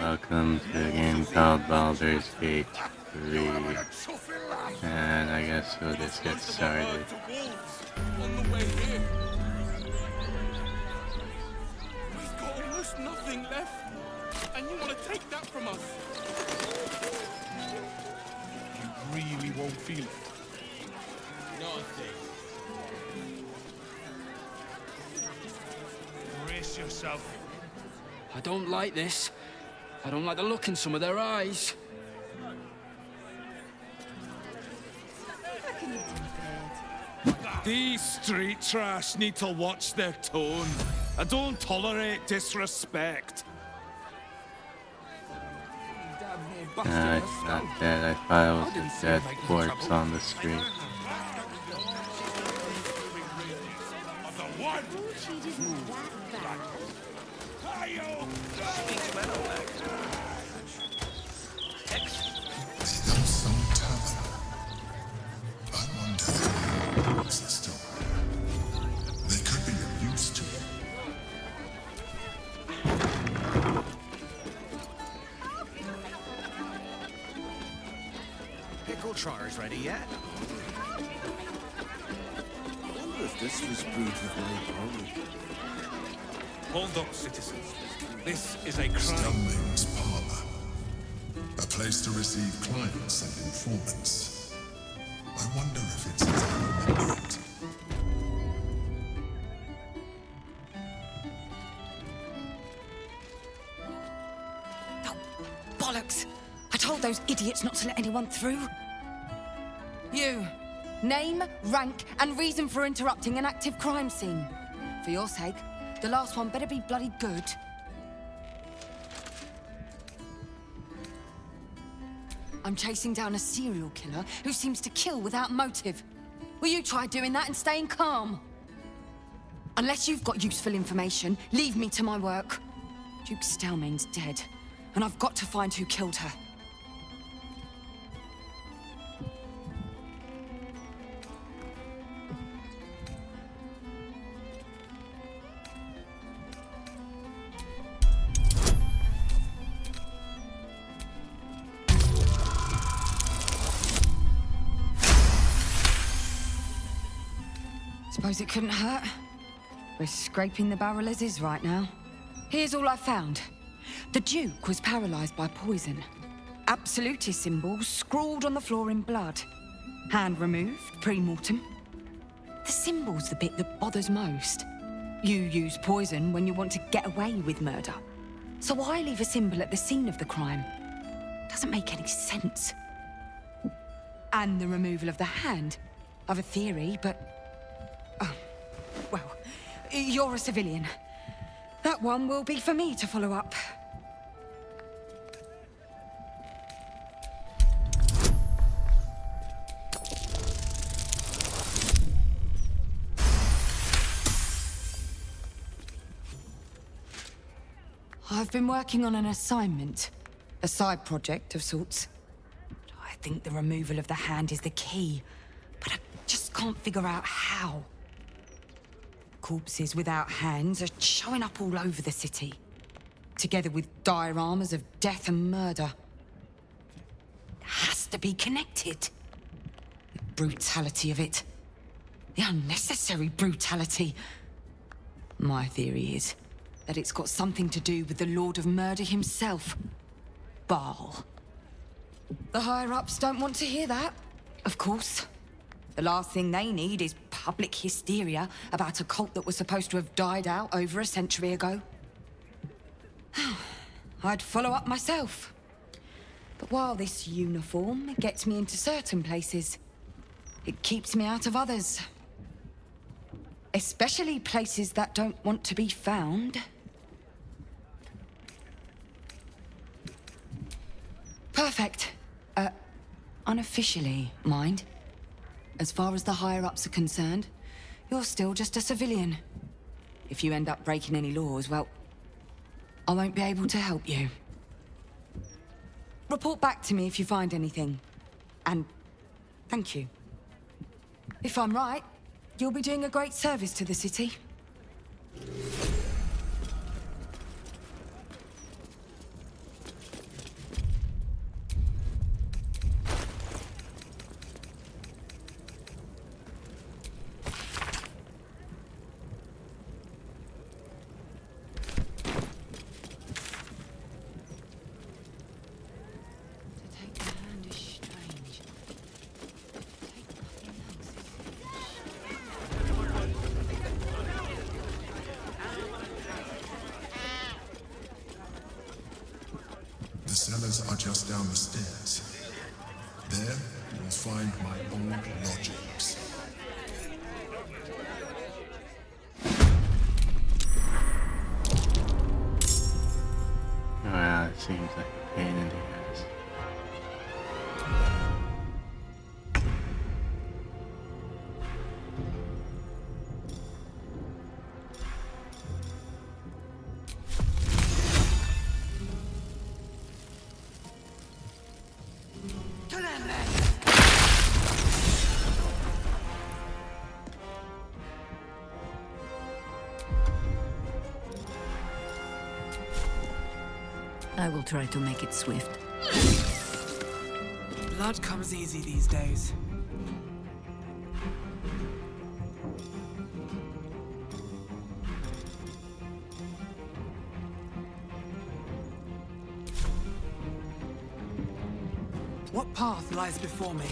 Welcome to a game called Baldur's Gate 3. And I guess we'll just get started. On the way here. We've got almost nothing left. And you want to take that from us? You really won't feel it. Not a thing. Brace yourself. I don't like this. I don't like the look in some of their eyes. These street trash need to watch their tone. I don't tolerate disrespect. It's not dead. I thought it was a dead corpse on the street. Trotter's ready yet? I wonder if this was brewed with my barley. Hold up, citizens. This is a crime. Stumling's Parlor. A place to receive clients and informants. I wonder if it's as I remember it. Oh, bollocks! I told those idiots not to let anyone through. You. Name, rank, and reason for interrupting an active crime scene. For your sake, the last one better be bloody good. I'm chasing down a serial killer who seems to kill without motive. Will you try doing that and staying calm? Unless you've got useful information, leave me to my work. Duke Stelmane's dead, and I've got to find who killed her. Suppose it couldn't hurt. We're scraping the barrel as is right now. Here's all I found. The Duke was paralyzed by poison. Absolutist symbols scrawled on the floor in blood. Hand removed, pre-mortem. The symbol's the bit that bothers most. You use poison when you want to get away with murder. So why leave a symbol at the scene of the crime? Doesn't make any sense. And the removal of the hand. I've a theory, but... Oh, well, you're a civilian. That one will be for me to follow up. I've been working on an assignment. A side project of sorts. I think the removal of the hand is the key, but I just can't figure out how. Corpses without hands are showing up all over the city, together with dioramas of death and murder. It has to be connected. The brutality of it. The unnecessary brutality. My theory is that it's got something to do with the Lord of Murder himself, Baal. The higher-ups don't want to hear that, of course. The last thing they need is public hysteria about a cult that was supposed to have died out over a century ago. I'd follow up myself. But while this uniform gets me into certain places, it keeps me out of others. Especially places that don't want to be found. Perfect. Unofficially, mind. As far as the higher-ups are concerned, you're still just a civilian. If you end up breaking any laws, well, I won't be able to help you. Report back to me if you find anything. And thank you. If I'm right, you'll be doing a great service to the city. cellars are just down the stairs. There, you will find my old lodgings. Wow, it seems like a pain in the ass. I will try to make it swift. Blood comes easy these days. What path lies before me?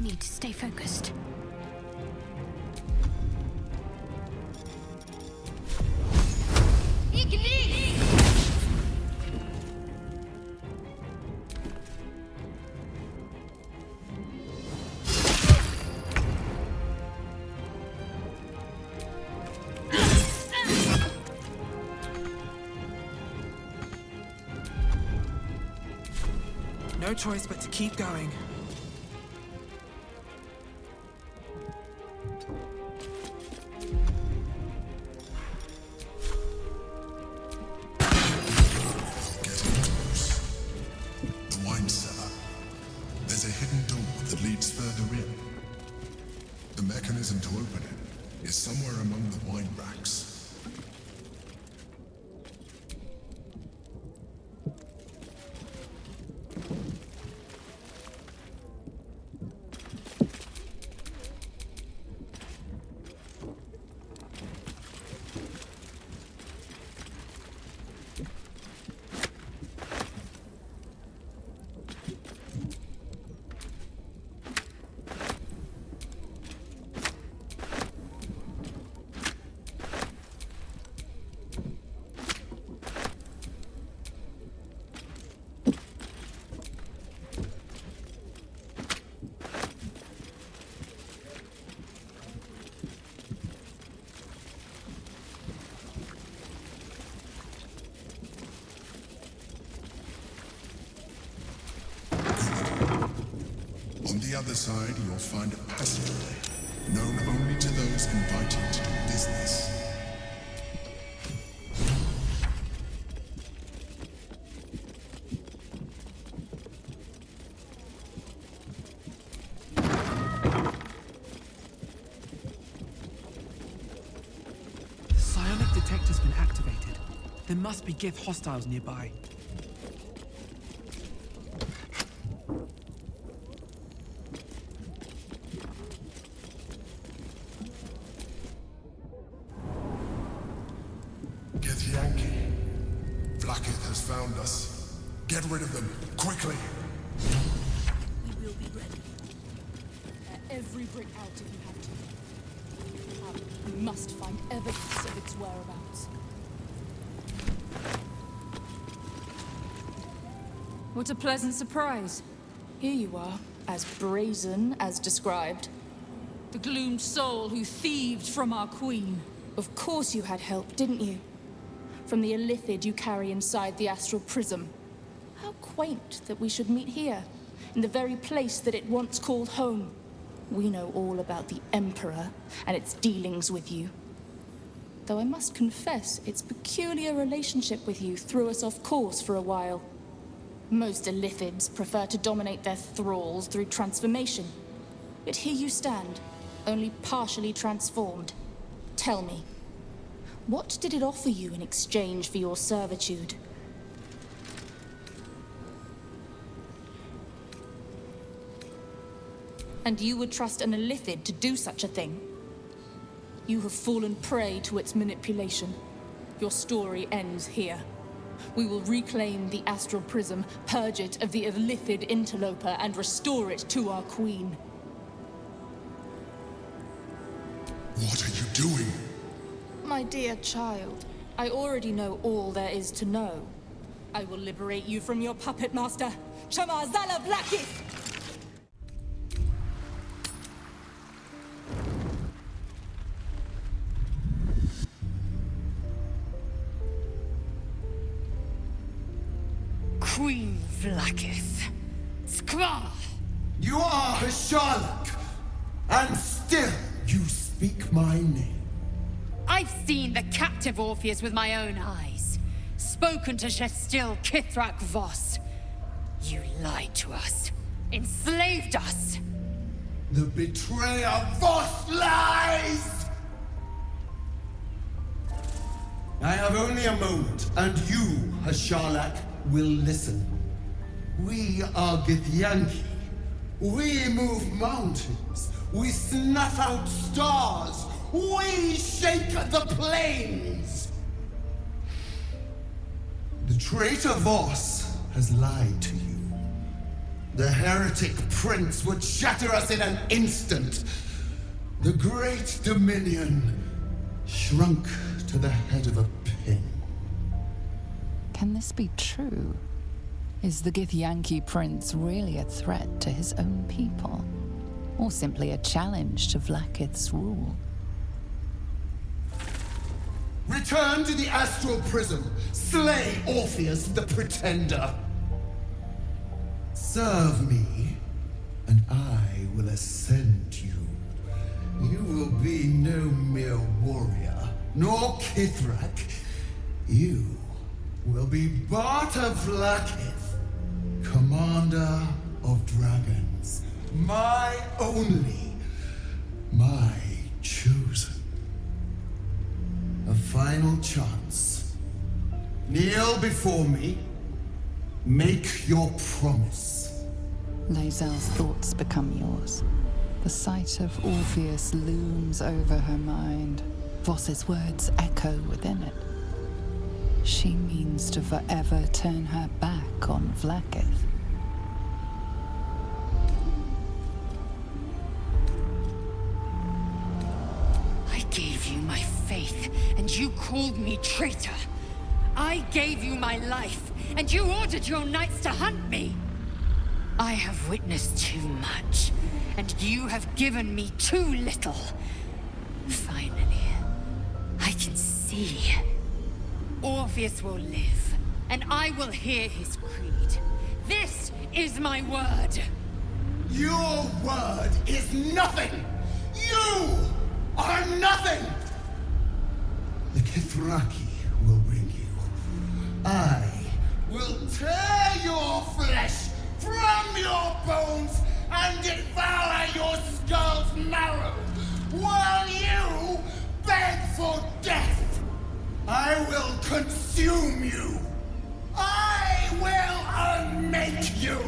Need to stay focused. No choice but to keep going. Getting close. The wine cellar. There's a hidden door that leads further in. The mechanism to open it is somewhere among the wine racks. On the other side, you'll find a passageway, known only to those invited to do business. The psionic detector's been activated. There must be Gith hostiles nearby. Vlaakith has found us. Get rid of them, quickly! We will be ready. Every brick out if you have to. We must find evidence of its whereabouts. What a pleasant surprise. Here you are, as brazen as described. The gloomed soul who thieved from our queen. Of course you had help, didn't you? From the illithid you carry inside the astral prism. How quaint that we should meet here, in the very place that it once called home. We know all about the Emperor and its dealings with you. Though I must confess, its peculiar relationship with you threw us off course for a while. Most Illithids prefer to dominate their thralls through transformation. Yet here you stand, only partially transformed. Tell me, what did it offer you in exchange for your servitude? And you would trust an Illithid to do such a thing? You have fallen prey to its manipulation. Your story ends here. We will reclaim the Astral Prism, purge it of the Illithid interloper, and restore it to our queen. What are you doing? My dear child, I already know all there is to know. I will liberate you from your puppet master, Chamazala Blackith! Queen Vlaakith. Skvar! You are a Sherlock, and still you speak my name. I've seen the captive Orpheus with my own eyes. Spoken to Gestil Kithrak Voss. You lied to us. Enslaved us. The betrayer Voss lies! I have only a moment, and you, Hasharlak, will listen. We are Githyanki. We move mountains. We snuff out stars. We shake the plains. The traitor Voss has lied to you. The heretic prince would shatter us in an instant. The great dominion shrunk to the head of a pin. Can this be true? Is the Githyanki prince really a threat to his own people? Or simply a challenge to Vlaakith's rule? Return to the Astral Prism. Slay Orpheus the Pretender. Serve me, and I will ascend you. You will be no mere warrior, nor Kithrak. You will be Barta Vlaakith, commander of dragons. My only, my chosen. A final chance. Kneel before me. Make your promise. Lae'zel's thoughts become yours. The sight of Orpheus looms over her mind. Voss's words echo within it. She means to forever turn her back on Vlaakith. I gave you my faith, and you called me traitor. I gave you my life, and you ordered your knights to hunt me. I have witnessed too much, and you have given me too little. Finally, I can see. Orpheus will live, and I will hear his creed. This is my word. Your word is nothing! You are nothing! The Kithraki will bring you. I will tear your flesh from your bones and devour your skull's marrow, while you beg for death. I will consume you. I will unmake you.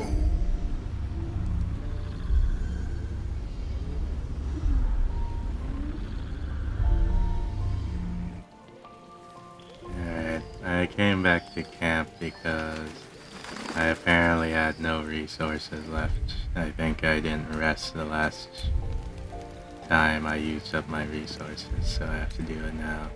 Alright, I came back to camp because I apparently had no resources left. I think I didn't rest the last time I used up my resources, so I have to do it now.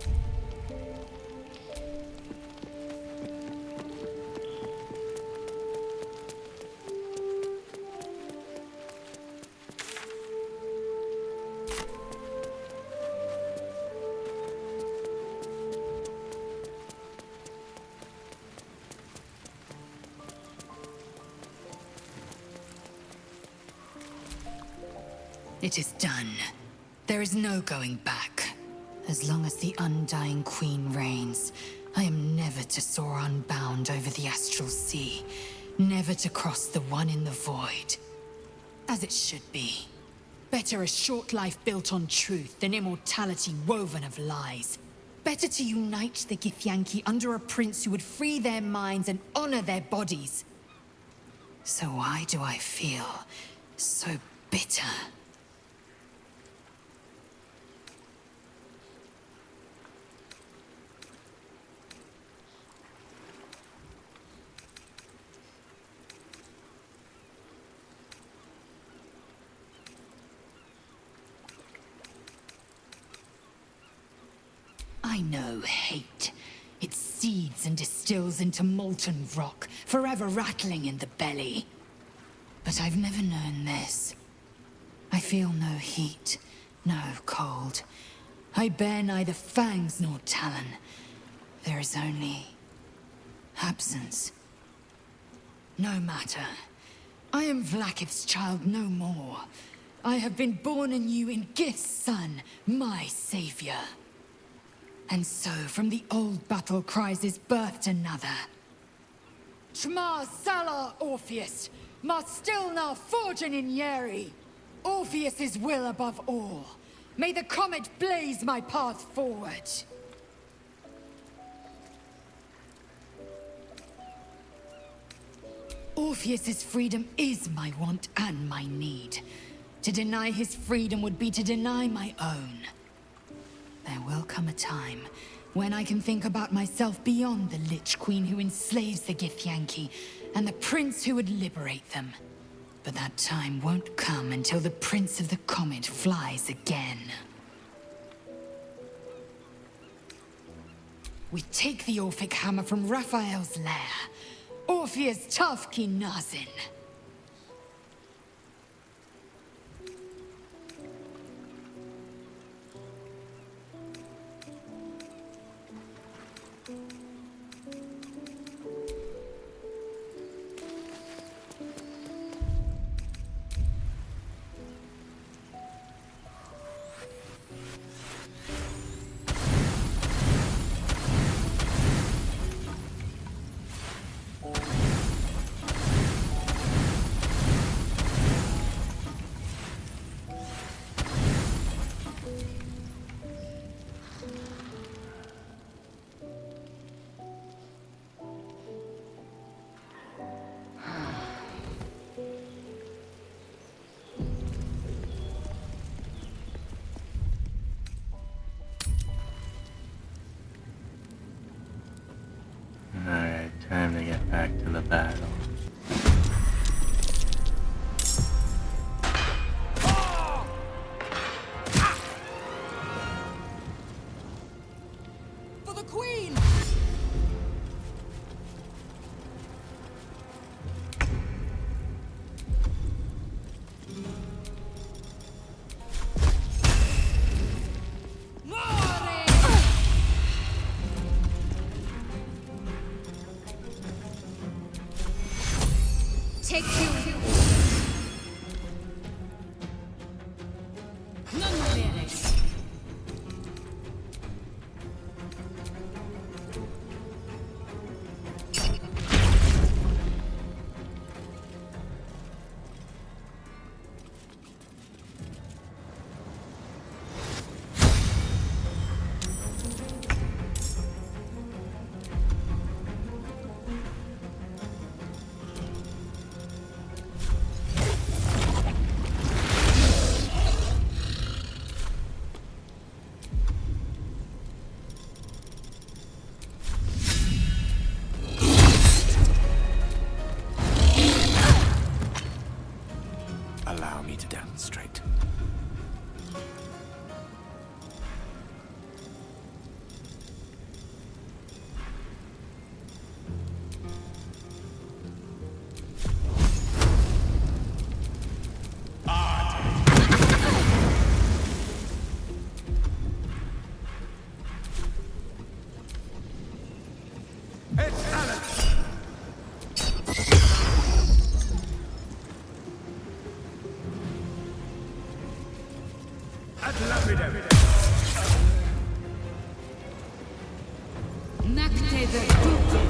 It is done. There is no going back. As long as the Undying Queen reigns, I am never to soar unbound over the astral sea, never to cross the one in the void. As it should be. Better a short life built on truth than immortality woven of lies. Better to unite the Githyanki under a prince who would free their minds and honor their bodies. So why do I feel so bitter? I know hate. It seeds and distills into molten rock, forever rattling in the belly. But I've never known this. I feel no heat, no cold. I bear neither fangs nor talon. There is only absence. No matter. I am Vlaakith's child no more. I have been born anew in Gith's son, my savior. And so, from the old battle cries is birthed another. Tma Salar Orpheus, Ma Stilnar Forgin in Yeri. Orpheus's will above all. May the comet blaze my path forward. Orpheus's freedom is my want and my need. To deny his freedom would be to deny my own. There will come a time when I can think about myself beyond the Lich Queen who enslaves the Githyanki and the prince who would liberate them. But that time won't come until the Prince of the Comet flies again. We take the Orphic hammer from Raphael's lair. Orpheus Tafki Nazin. Alright, time to get back to the battle. For the Queen! Ad lapidem. Nacte virtute.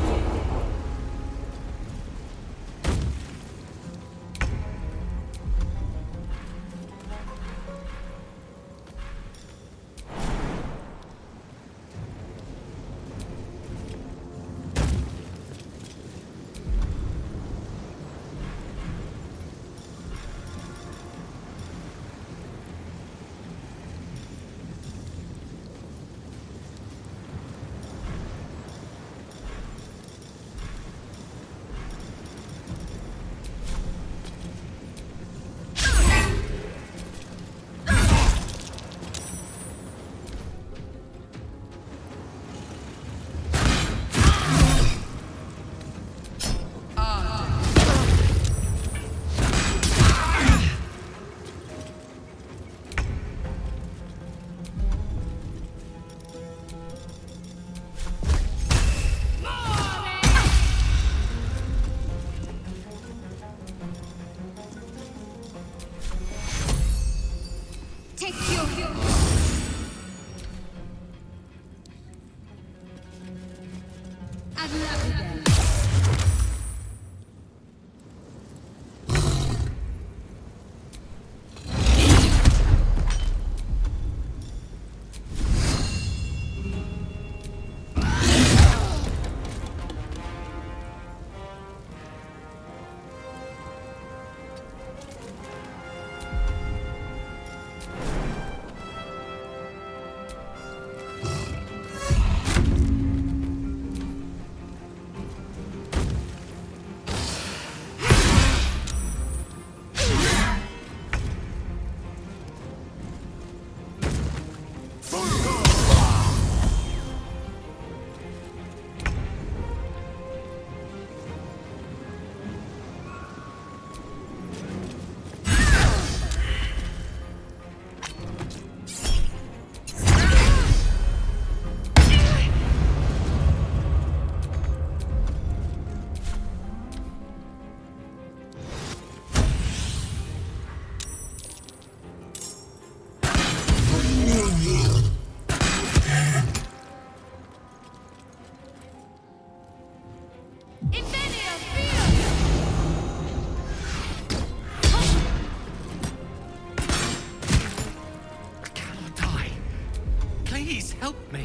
Please help me.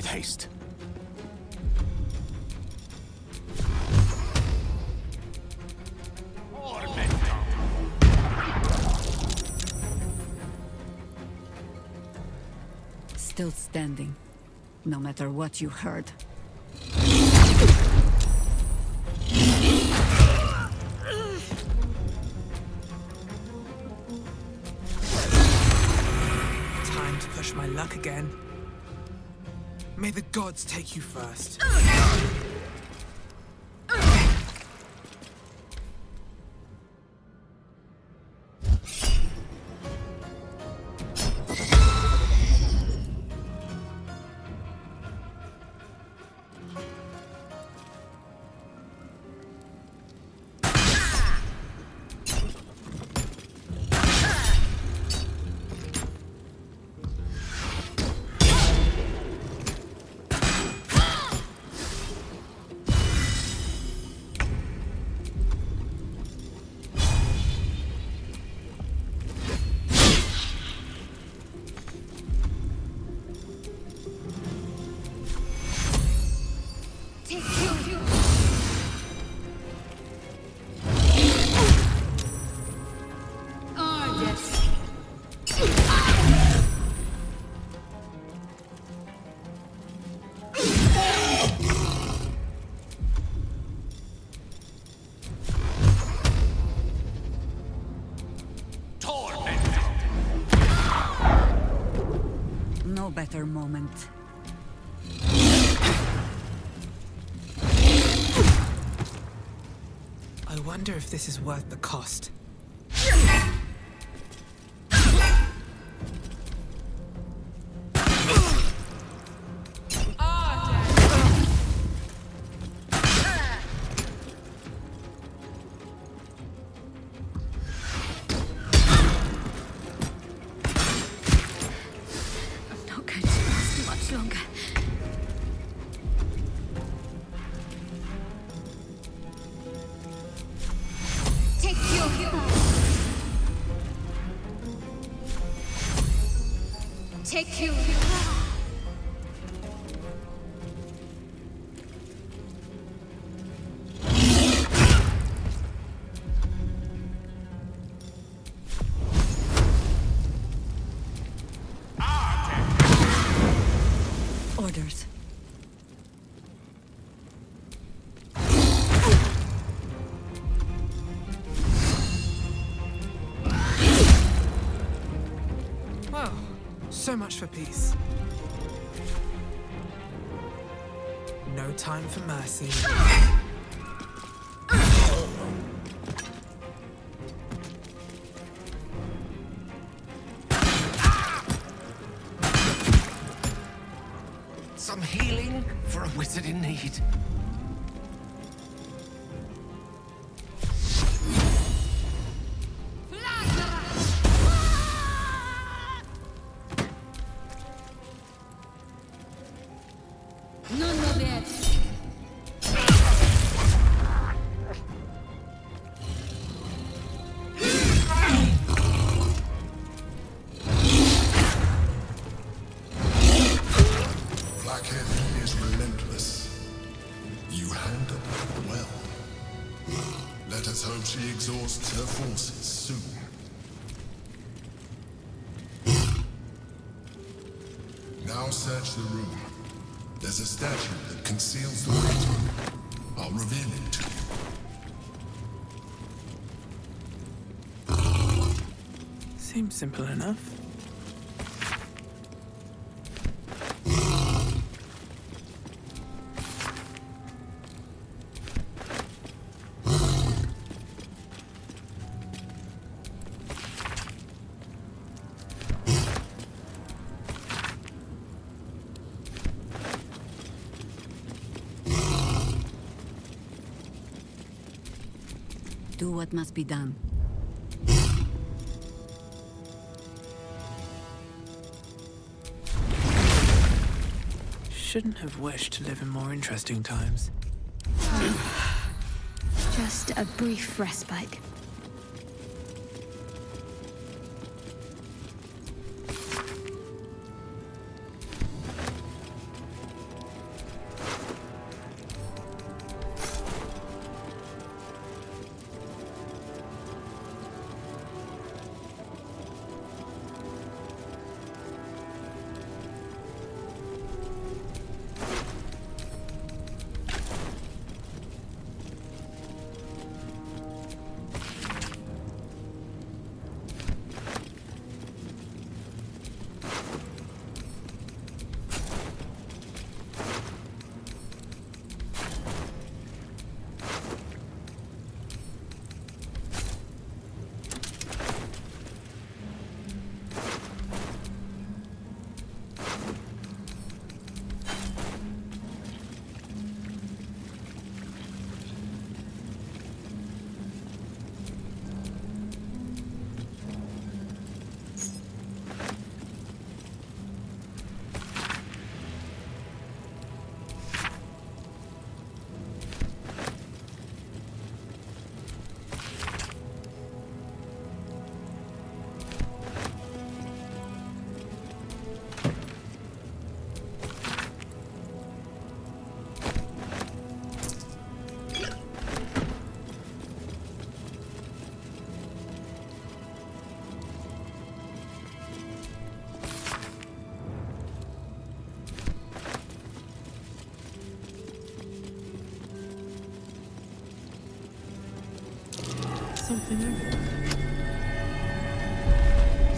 haste. Still standing, no matter what you heard. Time to push my luck again. May the gods take you first. No better moment. I wonder if this is worth the cost. Take you. Orders. Well, so much for peace. No time for mercy. Some healing for a wizard in need. None of it. Blackhead is relentless. You handle her well. Let us hope she exhausts her forces soon. Now search the room. There's a statue that conceals the way to. I'll reveal it to you. Seems simple enough. Do what must be done. Shouldn't have wished to live in more interesting times. Just a brief respite. something everywhere.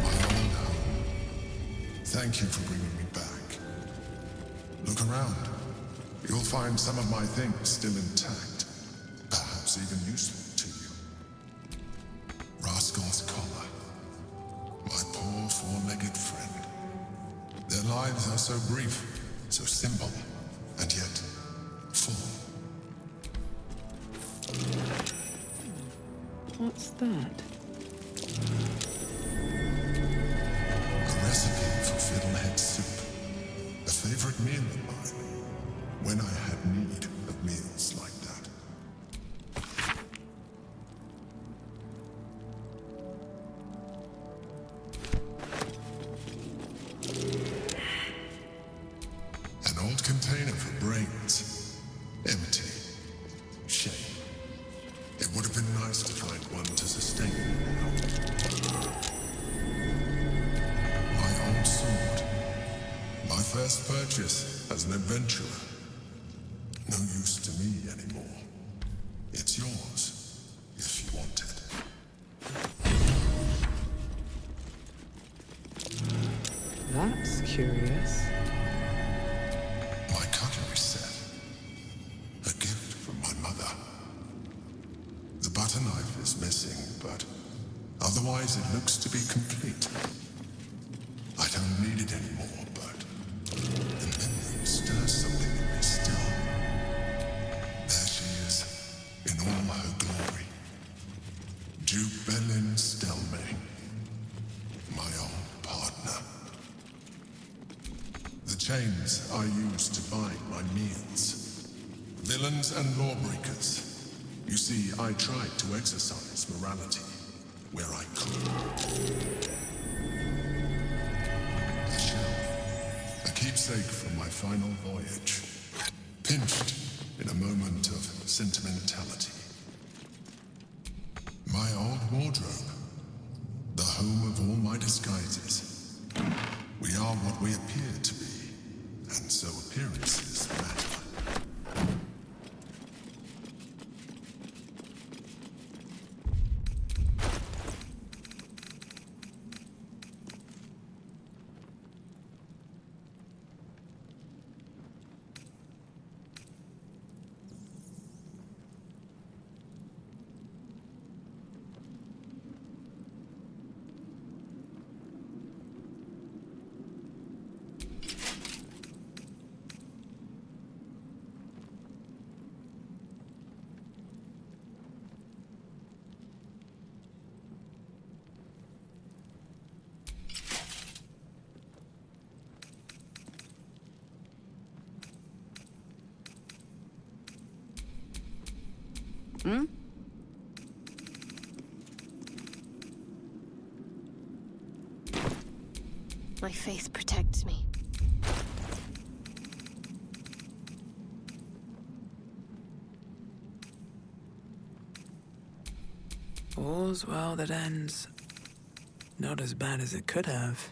My old home. Thank you for bringing me back. Look around. You'll find some of my things still intact. Perhaps even useful to you. Rascal's collar. My poor four-legged friend. Their lives are so brief, so simple, and yet full. What's that? A recipe for fiddlehead soup. A favorite meal of mine. When I had need of meals like that. An old container for brains. Empty. Shame. It would have been nice to find one to sustain me now. My old sword. My first purchase as an adventurer. No use to me anymore. It's yours, if you want it. That's curious. My cutlery set. A gift from my mother. The butter knife is missing, but otherwise it looks to be complete. I don't need it anymore, but the memory stirs something in me still. There she is, in all her glory. Jubelin Stelmane, my old partner. The chains I used to buy my meals. Villains and lawbreakers. You see, I tried to exercise morality where I could. A shell, a keepsake from my final voyage. Pinched in a moment of sentimentality. My old wardrobe, the home of all my disguises. We are what we appear to be, and so appearances matter. Hmm? My faith protects me. All's well that ends. Not as bad as it could have.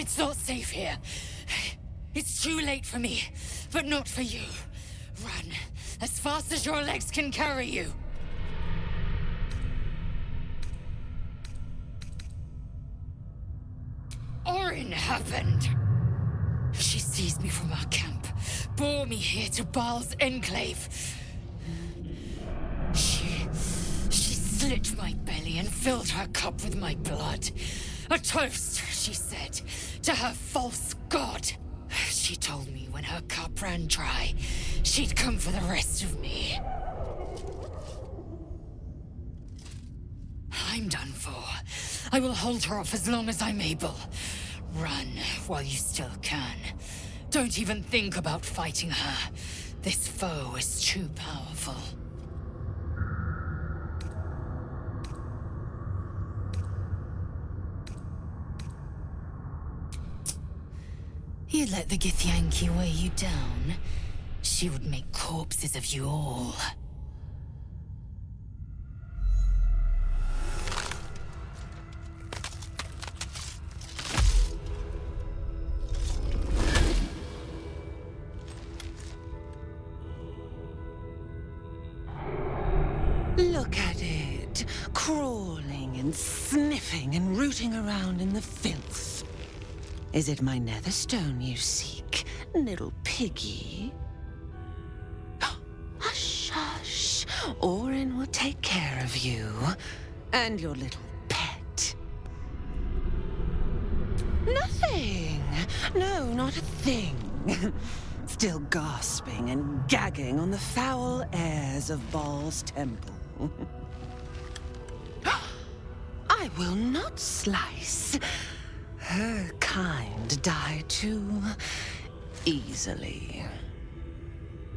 It's not safe here. It's too late for me, but not for you. Run, as fast as your legs can carry you. Orin happened. She seized me from our camp, bore me here to Baal's enclave. She slit my belly and filled her cup with my blood. A toast, she said, to her false god. She told me when her cup ran dry, she'd come for the rest of me. I'm done for. I will hold her off as long as I'm able. Run while you still can. Don't even think about fighting her. This foe is too powerful. You let the Githyanki weigh you down, she would make corpses of you all. Look at it, crawling and sniffing and rooting around in the filth. Is it my netherstone you seek, little piggy? Hush, hush. Orin will take care of you and your little pet. Nothing. No, not a thing. Still gasping and gagging on the foul airs of Baal's temple. I will not slice. Her kind die too easily.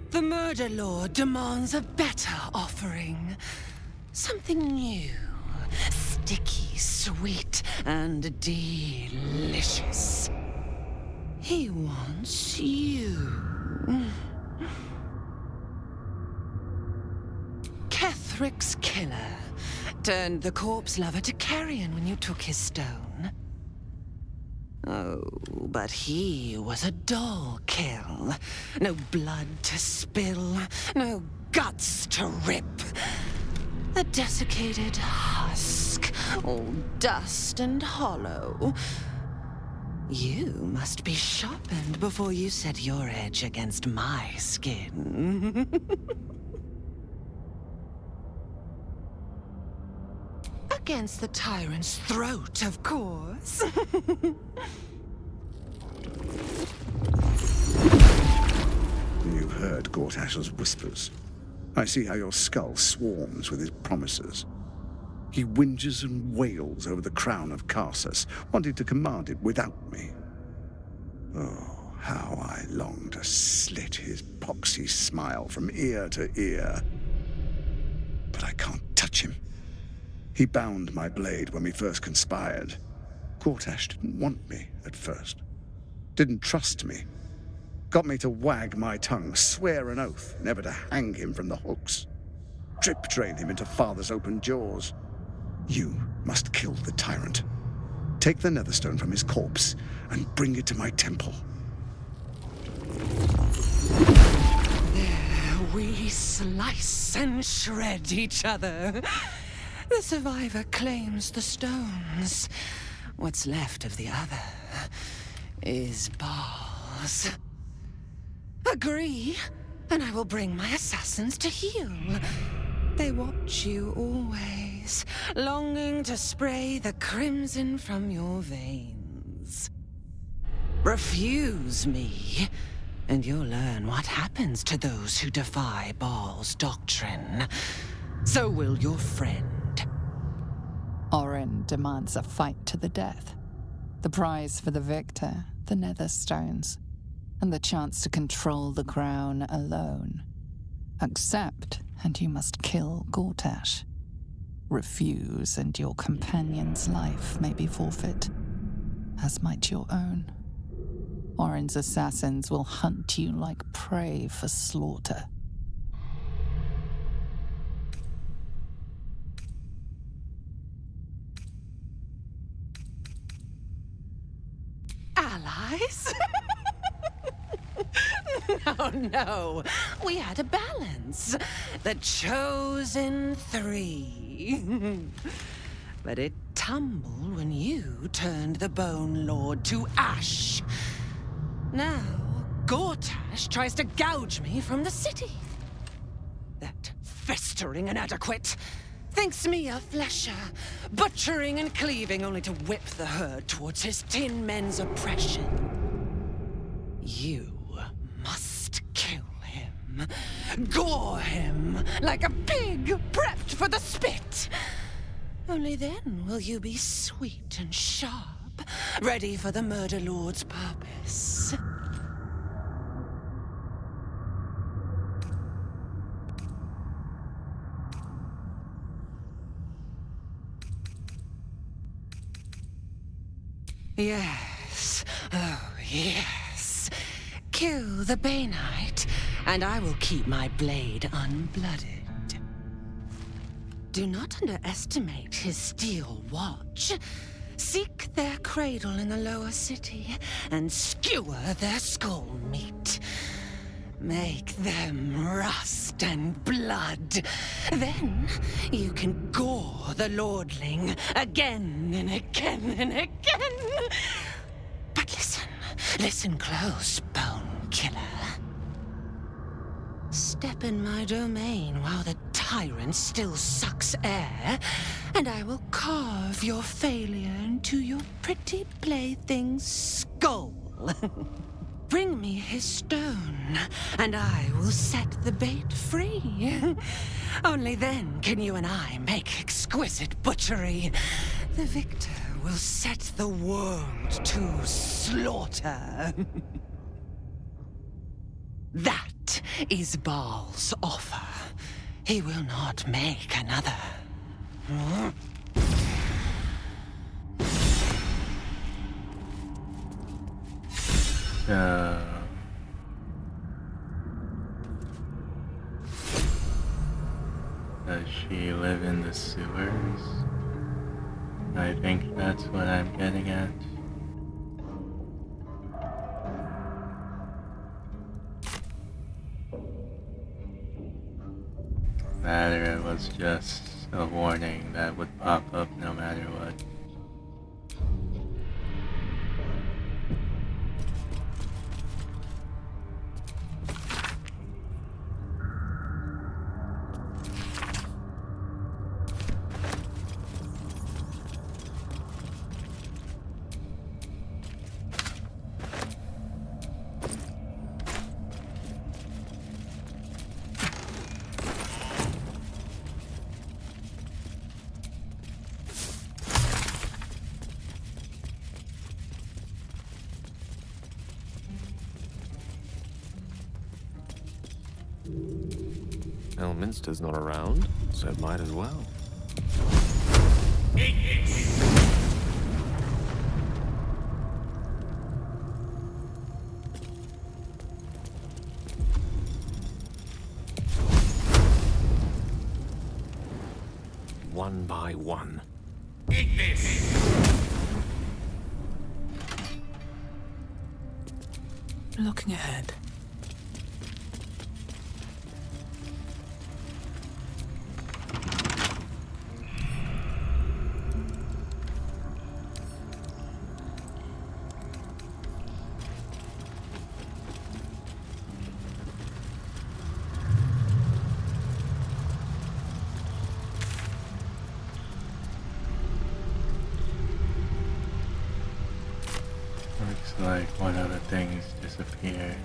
The Murder Lord demands a better offering. Something new, sticky, sweet, and delicious. He wants you. Kethric's killer turned the corpse lover to carrion when you took his stone. Oh, but he was a dull kill. No blood to spill, no guts to rip. A desiccated husk, all dust and hollow. You must be sharpened before you set your edge against my skin. Against the tyrant's throat, of course. You've heard Gortash's whispers. I see how your skull swarms with his promises. He whinges and wails over the crown of Karsus, wanting to command it without me. Oh, how I long to slit his poxy smile from ear to ear. But I can't touch him. He bound my blade when we first conspired. Gortash didn't want me at first. Didn't trust me. Got me to wag my tongue, swear an oath never to hang him from the hooks. Drip drain him into father's open jaws. You must kill the tyrant. Take the netherstone from his corpse and bring it to my temple. There we slice and shred each other. The survivor claims the stones. What's left of the other is Baal's. Agree, and I will bring my assassins to heal. They watch you always, longing to spray the crimson from your veins. Refuse me, and you'll learn what happens to those who defy Baal's doctrine. So will your friend. Orin demands a fight to the death. The prize for the victor, the Netherstones, and the chance to control the crown alone. Accept, and you must kill Gortash. Refuse, and your companion's life may be forfeit, as might your own. Orin's assassins will hunt you like prey for slaughter. no. We had a balance. The chosen three. But it tumbled when you turned the Bone Lord to ash. Now, Gortash tries to gouge me from the city. That festering inadequate thinks me a flesher, butchering and cleaving only to whip the herd towards his tin men's oppression. You must kill him, gore him like a pig prepped for the spit. Only then will you be sweet and sharp, ready for the Murder Lord's purpose. Yes, oh yes. Kill the Banite, and I will keep my blade unblooded. Do not underestimate his steel watch. Seek their cradle in the lower city, and skewer their skull meat. Make them rust and blood. Then you can gore the lordling again and again and again. But listen close, Bone Killer. Step in my domain while the tyrant still sucks air, and I will carve your failure into your pretty plaything's skull. Bring me his stone, and I will set the bait free. Only then can you and I make exquisite butchery. The victor will set the world to slaughter. That is Baal's offer. He will not make another. Does she live in the sewers? I think that's what I'm getting at. Matter it was just a warning that would pop up no matter what. Elminster's not around, so it might as well. One by one. Eat this! Looking ahead. Looks like one of the things disappeared.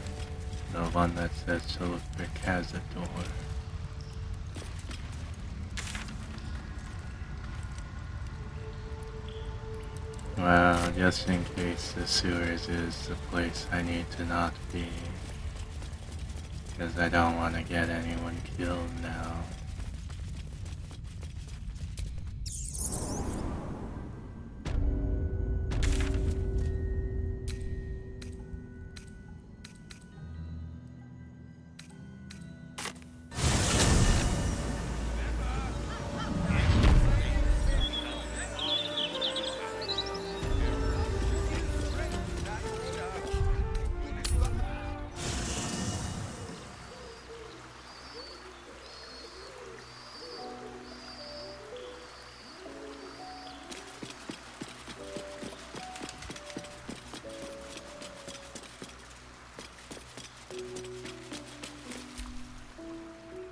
The one that says to look for Cazador. Well, just in case the sewers is the place I need to not be. Because I don't want to get anyone killed now.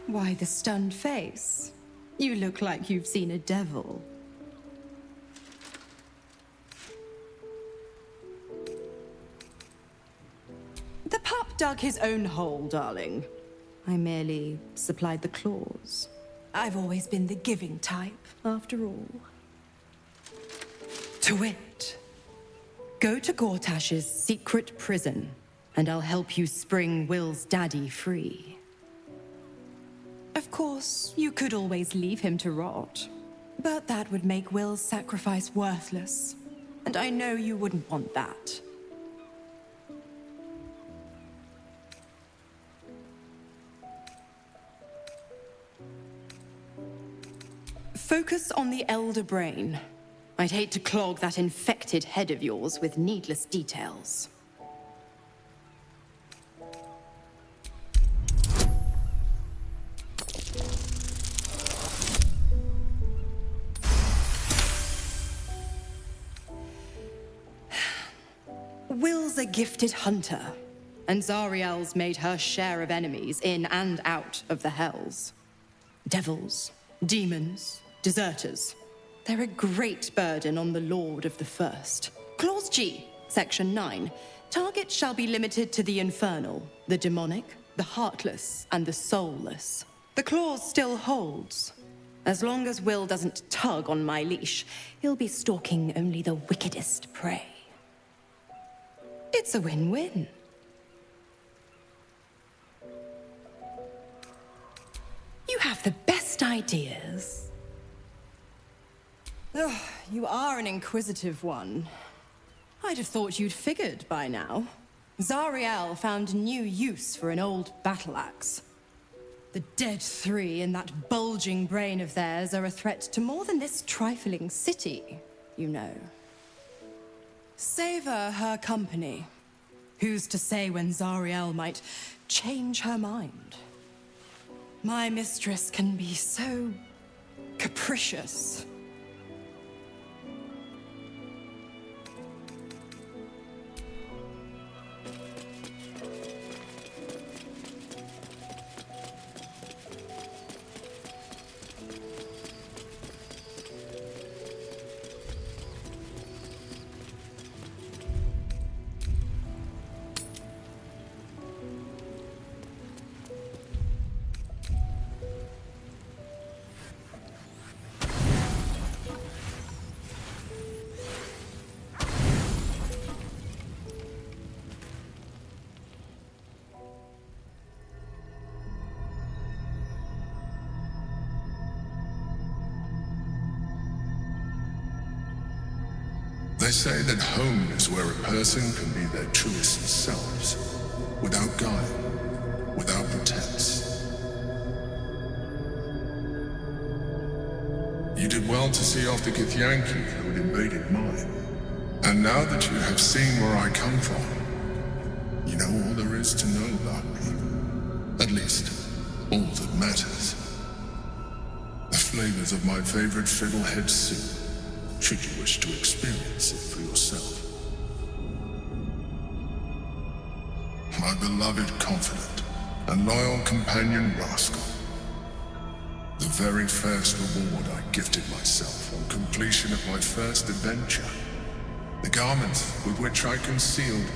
Why the stunned face? You look like you've seen a devil. The pup dug his own hole, darling. I merely supplied the claws. I've always been the giving type, after all. To wit, go to Gortash's secret prison, and I'll help you spring Will's daddy free. Of course, you could always leave him to rot, but that would make Will's sacrifice worthless, and I know you wouldn't want that. Focus on the elder brain. I'd hate to clog that infected head of yours with needless details. Will's a gifted hunter, and Zariel's made her share of enemies in and out of the Hells. Devils, demons, deserters. They're a great burden on the Lord of the First. Clause G, Section 9. Targets shall be limited to the infernal, the demonic, the heartless, and the soulless. The clause still holds. As long as Will doesn't tug on my leash, he'll be stalking only the wickedest prey. It's a win-win. You have the best ideas. Ugh, you are an inquisitive one. I'd have thought you'd figured by now. Zariel found new use for an old battle axe. The dead three in that bulging brain of theirs are a threat to more than this trifling city, you know. Savor her company. Who's to say when Zariel might change her mind? My mistress can be so capricious. They say that home is where a person can be their truest selves, without guile, without pretense. You did well to see off the Githyanki who had invaded mine. And now that you have seen where I come from, you know all there is to know about me. At least, all that matters. The flavors of my favorite fiddlehead soup, should you wish to experience it for yourself. My beloved confidant and loyal companion Rascal. The very first reward I gifted myself on completion of my first adventure. The garments with which I concealed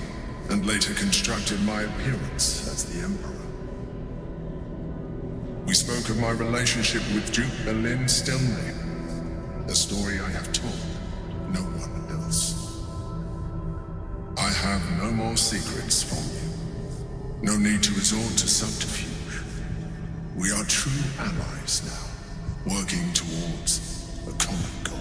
and later constructed my appearance as the Emperor. We spoke of my relationship with Duke Berlin Stilmane, a story I have told no one else. I have no more secrets from you. No need to resort to subterfuge. We are true allies now, working towards a common goal.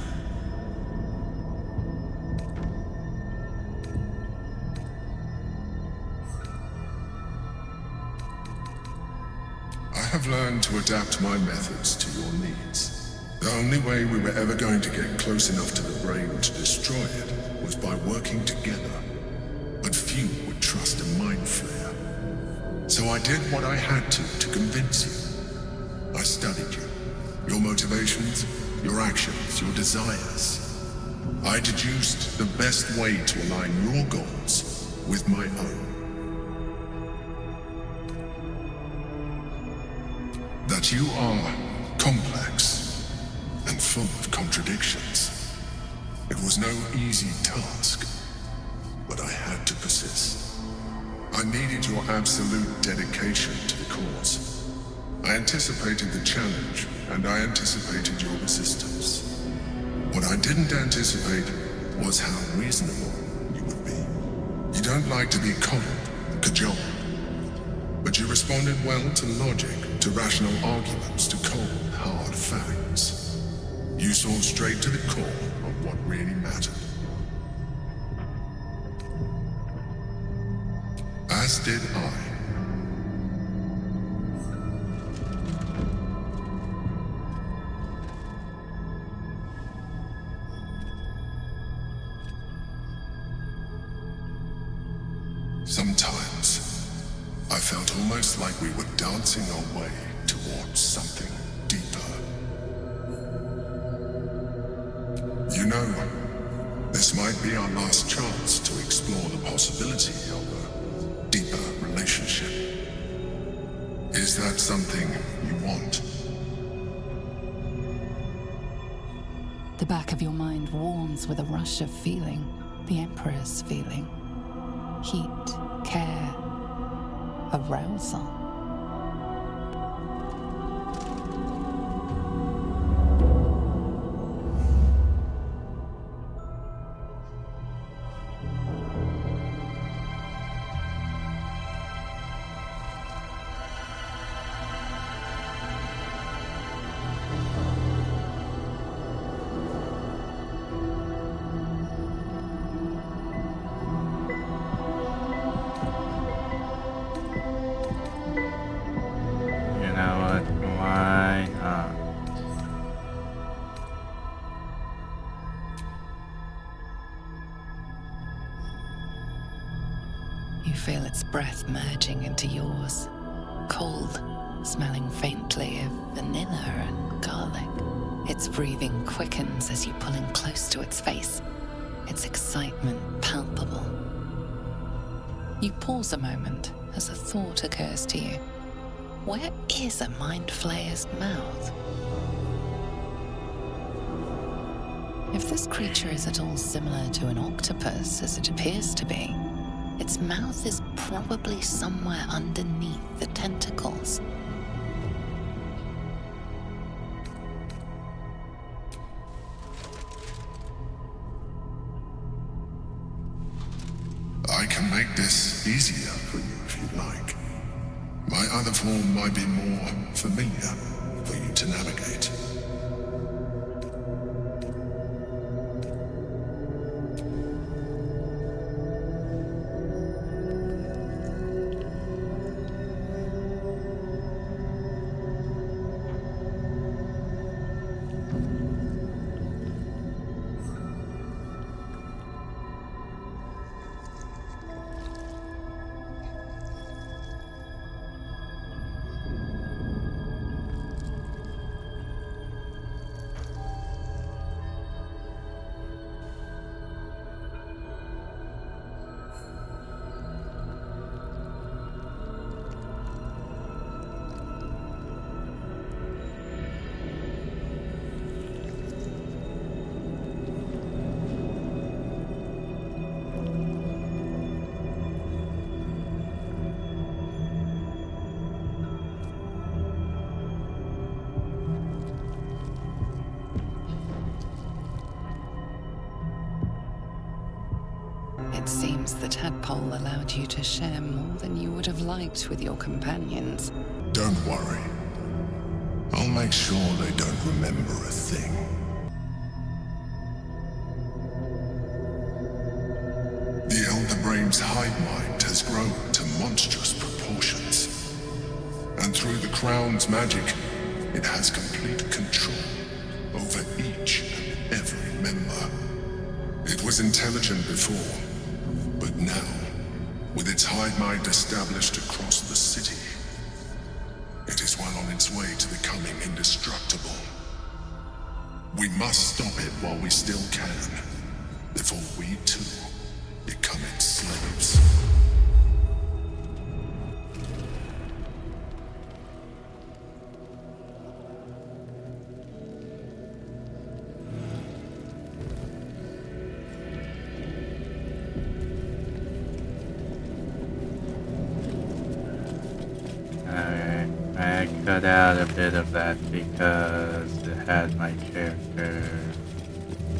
I have learned to adapt my methods to your needs. The only way we were ever going to get close enough to the brain to destroy it was by working together. But few would trust a mind flayer. So I did what I had to convince you. I studied you, your motivations, your actions, your desires. I deduced the best way to align your goals with my own. that you are complex and full of contradictions. It was no easy task, but I had to persist. I needed your absolute dedication to the cause. I anticipated the challenge, and I anticipated your resistance. What I didn't anticipate was how reasonable you would be. You don't like to be coddled, cajoled, but you responded well to logic, to rational arguments, to cold, hard facts. You saw straight to the core of what really mattered. As did I. Sometimes, I felt almost like we were dancing our way towards something deeper. You know, this might be our last chance to explore the possibility of a deeper relationship. Is that something you want? The back of your mind warms with a rush of feeling, the Emperor's feeling. Heat, care, arousal. You feel its breath merging into yours, cold, smelling faintly of vanilla and garlic. Its breathing quickens as you pull in close to its face, its excitement palpable. You pause a moment as a thought occurs to you. Where is a mind flayer's mouth? If this creature is at all similar to an octopus, as it appears to be, its mouth is probably somewhere underneath the tentacles. I can make this easier for you if you like. My other form might be more familiar for you to navigate. It seems the tadpole allowed you to share more than you would have liked with your companions. Don't worry. I'll make sure they don't remember a thing. The Elder Brain's hive mind has grown to monstrous proportions. And through the Crown's magic, it has complete control over each and every member. It was intelligent before, but now, with its hive mind established across the city, it is well on its way to becoming indestructible. We must stop it while we still can, before we too become its slaves. I cut out a bit of that because it had my character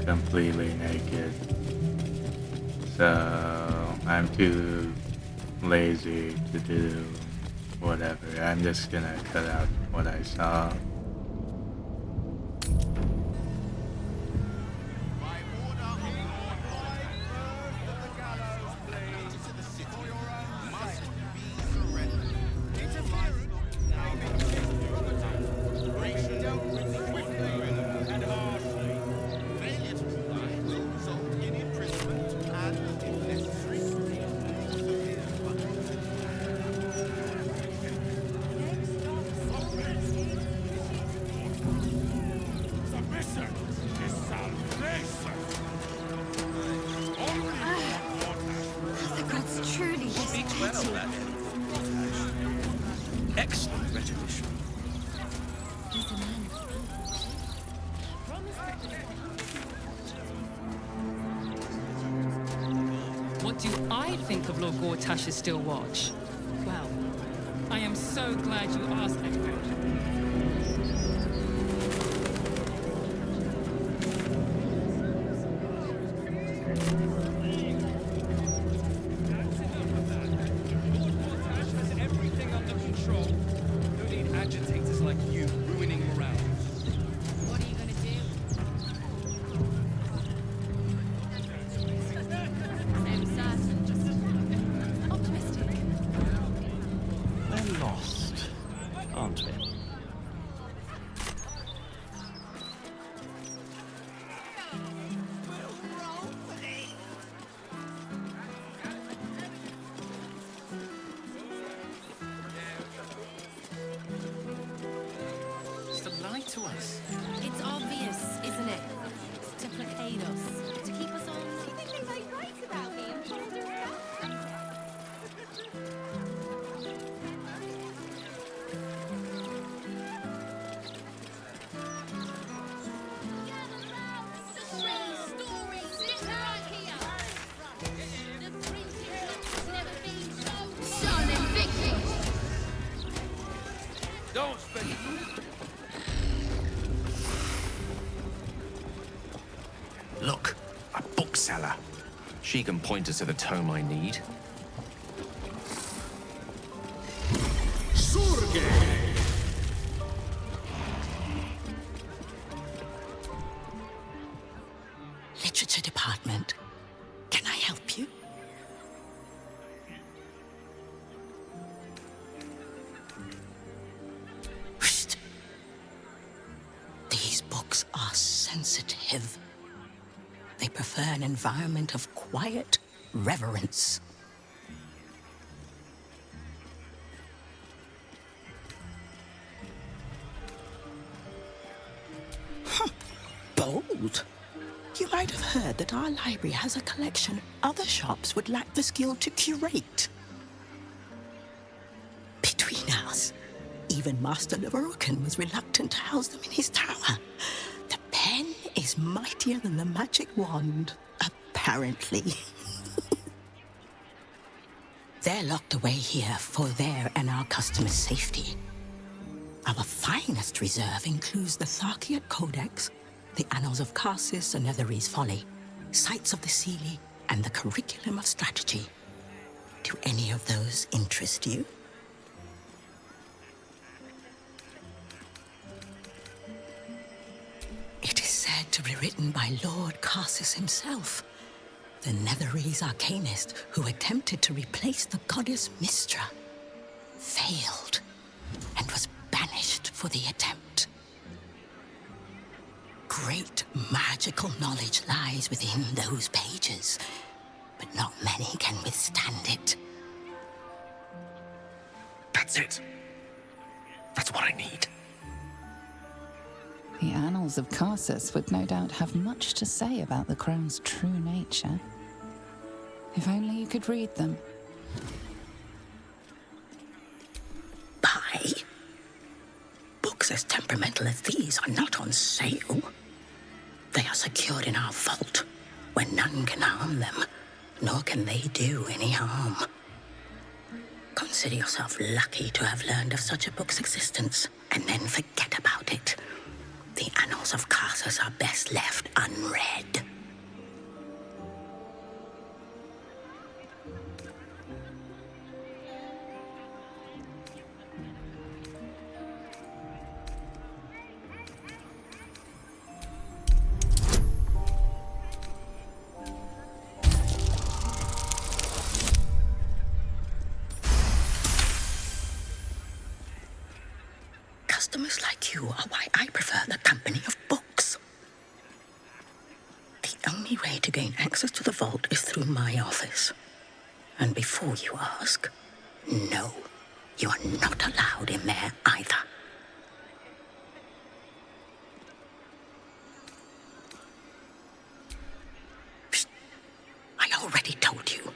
completely naked. So I'm too lazy to do whatever. I'm just gonna cut out what I saw. The gods truly Speaks well, that. Excellent rhetorician. He's a man. What do I think of Lord Gortash's still watch? Well, I am so glad you asked, Echo. Everything under control. No need agitators like you ruining morale. What are you gonna do? Same certain, just optimistic. We're lost, aren't we? Just to lie to us. It's obvious, isn't it? To placate us. To keep us on. You think they like right about me and Baldur? Don't spend. Look, a bookseller. She can point us to the tome I need. Literature department. Can I help you? Whoosh. These books are sensitive. They prefer an environment of quiet reverence. Bold. You might have heard that our library has a collection other shops would lack the skill to curate. Between us, even Master Leverokin was reluctant to house them in his tower. The pen is mightier than the magic wand, apparently. They're locked away here for their and our customers' safety. Our finest reserve includes the Tharkiot Codex, the Annals of Karsus and Netherese Folly, Sights of the Seelie, and the Curriculum of Strategy. Do any of those interest you? It is said to be written by Lord Karsus himself, the Netherese arcanist who attempted to replace the goddess Mystra, failed, and was banished for the attempt. Great magical knowledge lies within those pages, but not many can withstand it. That's it. That's what I need. The Annals of Karsus would no doubt have much to say about the crone's true nature. If only you could read them. Buy? Books as temperamental as these are not on sale. They are secured in our vault, where none can harm them, nor can they do any harm. Consider yourself lucky to have learned of such a book's existence, and then forget about it. The annals of Carthus are best left unread. Customers like you are why I prefer the company of books. The only way to gain access to the vault is through my office. And before you ask, no, you are not allowed in there either. Psst. I already told you.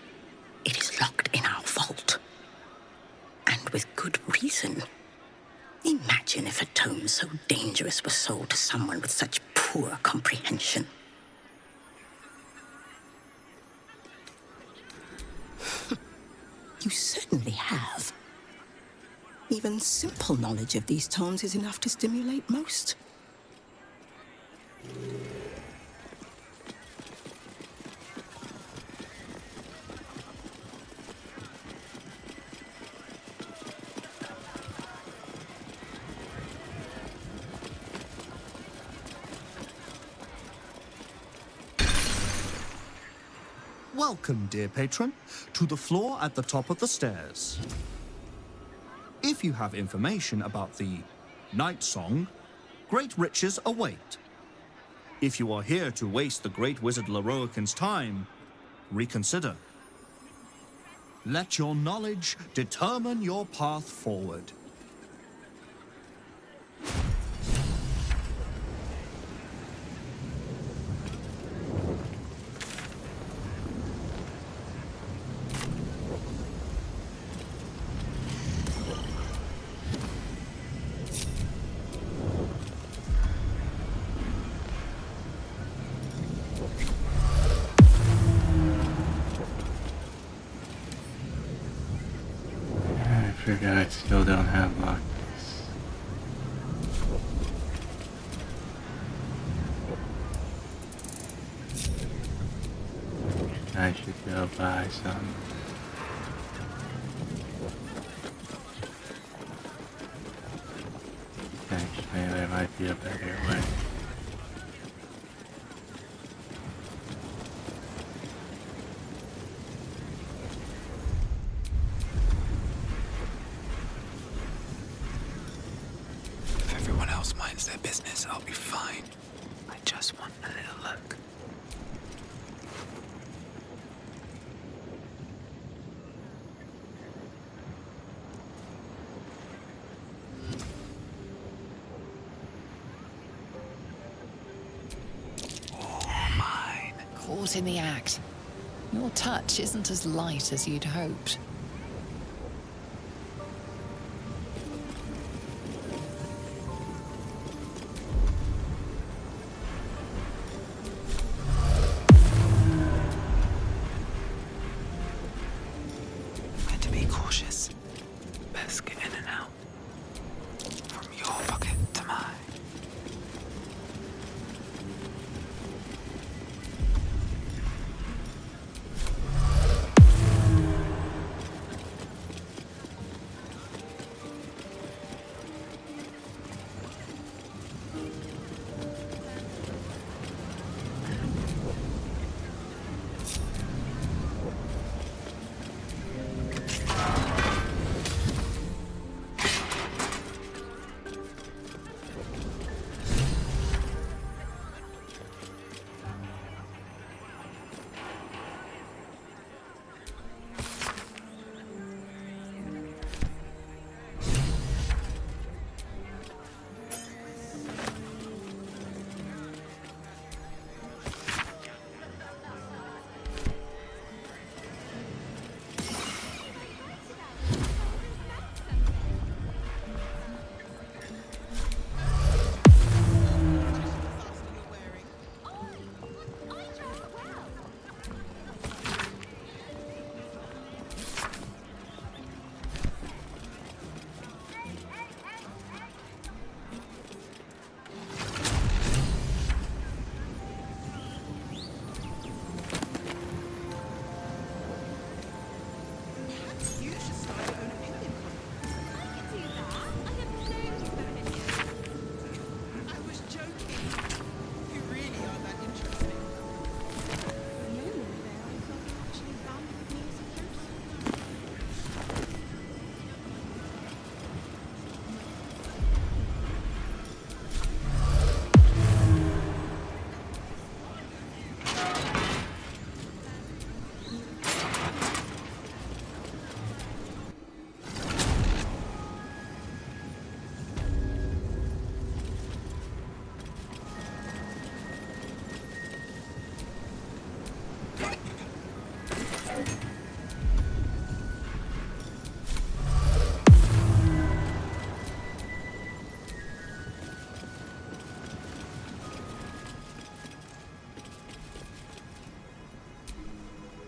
It is locked in our vault. And with good reason. Imagine if a tome so dangerous was sold to someone with such poor comprehension. You certainly have. Even simple knowledge of these tomes is enough to stimulate most. Welcome, dear patron, to the floor at the top of the stairs. If you have information about the Night Song, great riches await. If you are here to waste the great wizard Leroican's time, reconsider. Let your knowledge determine your path forward. I forgot I still don't have lockpicks. I should go buy some. Actually, there might be a better way. If everyone else minds their business, I'll be fine. I just want a little look. Caught in the act. Your touch isn't as light as you'd hoped. Had to be cautious. Best get in and out. From your pocket to mine.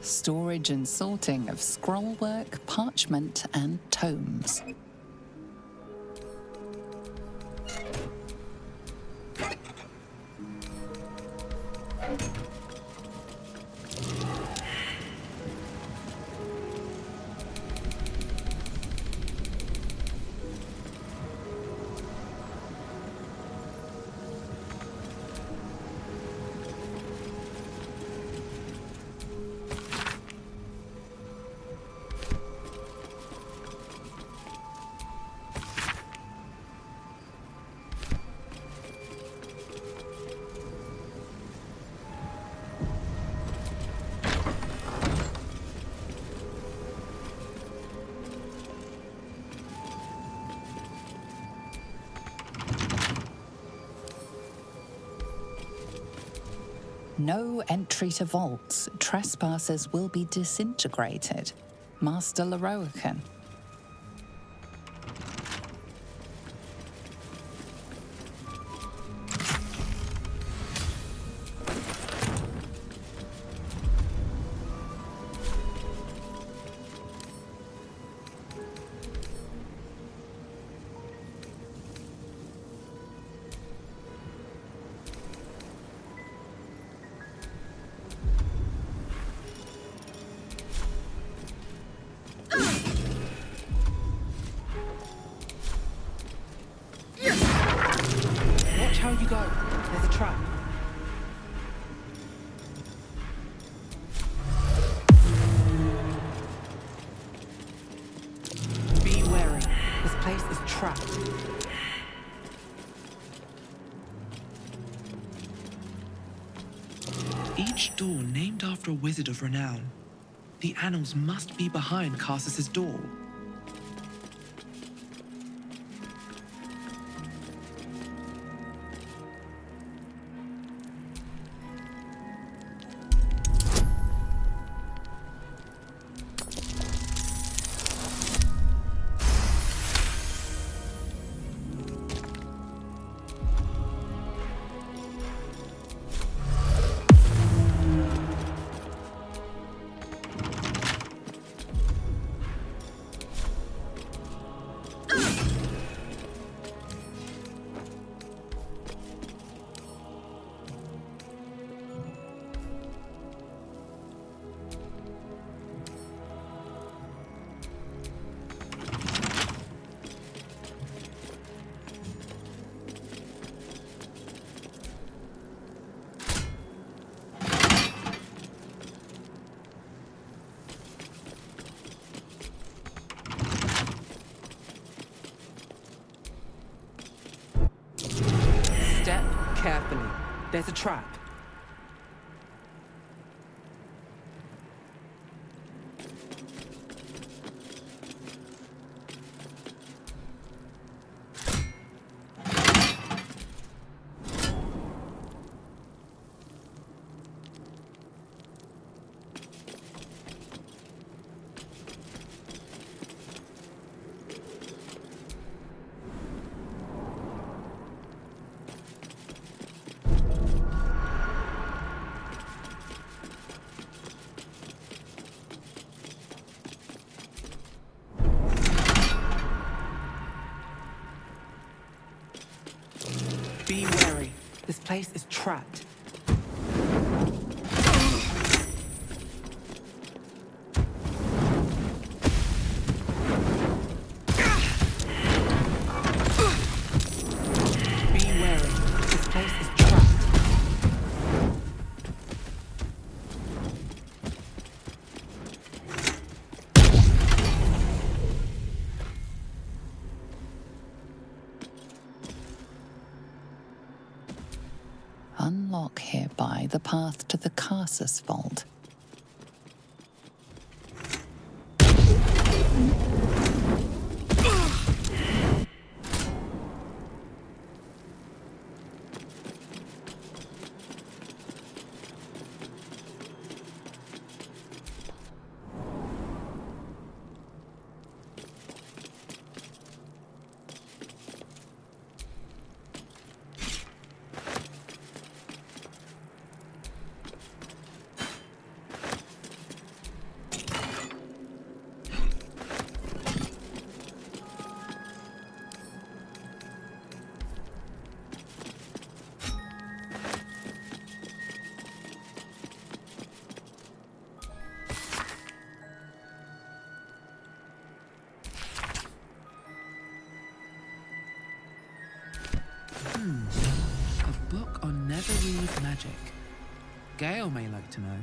Storage and sorting of scrollwork, parchment, and tomes. No entry to vaults. Trespassers will be disintegrated. Master Leroican. Watch how you go. There's a trap. Be wary. This place is trapped. Each door named after a wizard of renown. The annals must be behind Carsus's door. Step carefully. There's a trap. Be wary. This place is trapped. Be wary. This place is trapped. Unlock hereby the path to the Carsus Vault. A book on Netherese magic. Gale may like to know.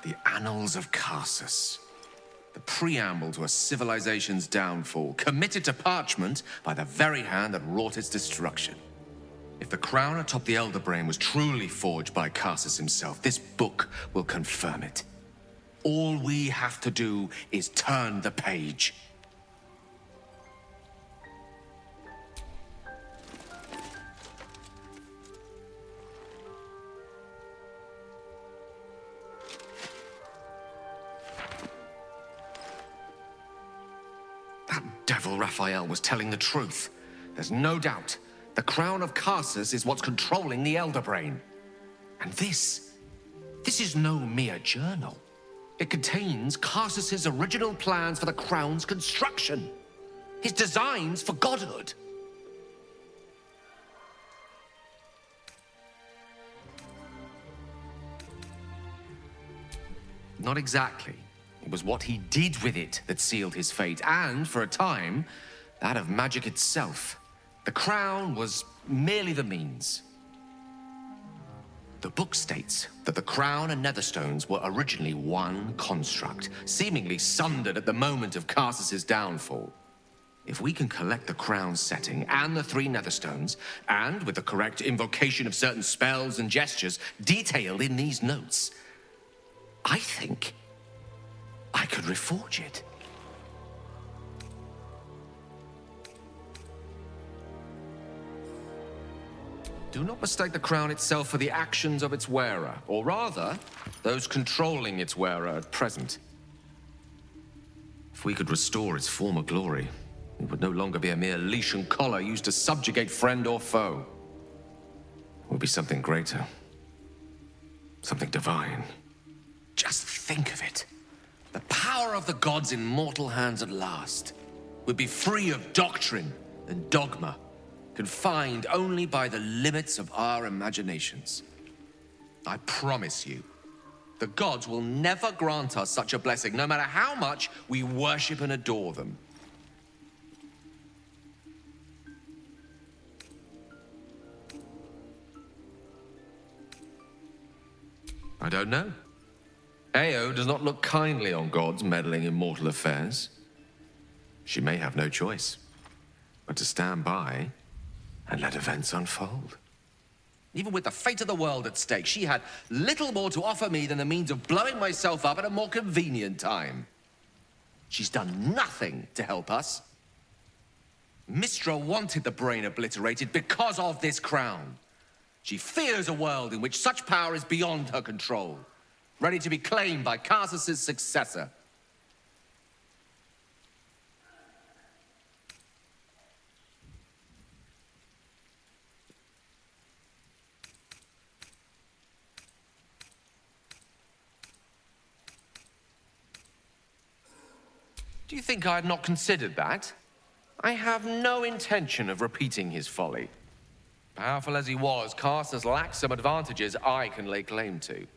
The Annals of Karsus. The preamble to a civilization's downfall, committed to parchment by the very hand that wrought its destruction. If the crown atop the Elder Brain was truly forged by Karsus himself, this book will confirm it. All we have to do is turn the page. That devil Raphael was telling the truth. There's no doubt. The crown of Karsus is what's controlling the Elder Brain. And this is no mere journal. It contains Karsus's original plans for the crown's construction. His designs for godhood. Not exactly. It was what he did with it that sealed his fate, and, for a time, that of magic itself. The crown was merely the means. The book states that the crown and netherstones were originally one construct, seemingly sundered at the moment of Karsus's downfall. If we can collect the crown's setting and the 3 netherstones, and with the correct invocation of certain spells and gestures detailed in these notes, I think I could reforge it. Do not mistake the crown itself for the actions of its wearer, or rather, those controlling its wearer at present. If we could restore its former glory, it would no longer be a mere leash and collar used to subjugate friend or foe. It would be something greater. Something divine. Just think of it. The power of the gods in mortal hands at last would be free of doctrine and dogma, confined only by the limits of our imaginations. I promise you, the gods will never grant us such a blessing, no matter how much we worship and adore them. I don't know. Ao does not look kindly on gods meddling in mortal affairs. She may have no choice. but to stand by and let events unfold. Even with the fate of the world at stake, she had little more to offer me than the means of blowing myself up at a more convenient time. She's done nothing to help us. Mistra wanted the brain obliterated because of this crown. She fears a world in which such power is beyond her control, ready to be claimed by Karsus' successor. Do you think I had not considered that? I have no intention of repeating his folly. Powerful as he was, Karsus lacked some advantages I can lay claim to.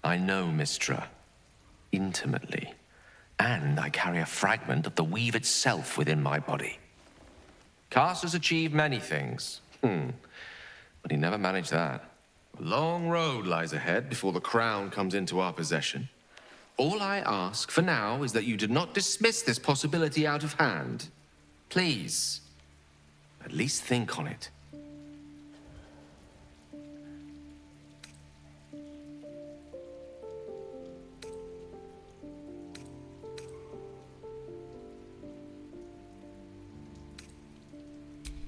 I know Mistra intimately, and I carry a fragment of the weave itself within my body. Karsus achieved many things, but he never managed that. A long road lies ahead before the crown comes into our possession. All I ask for now is that you do not dismiss this possibility out of hand. Please, at least think on it.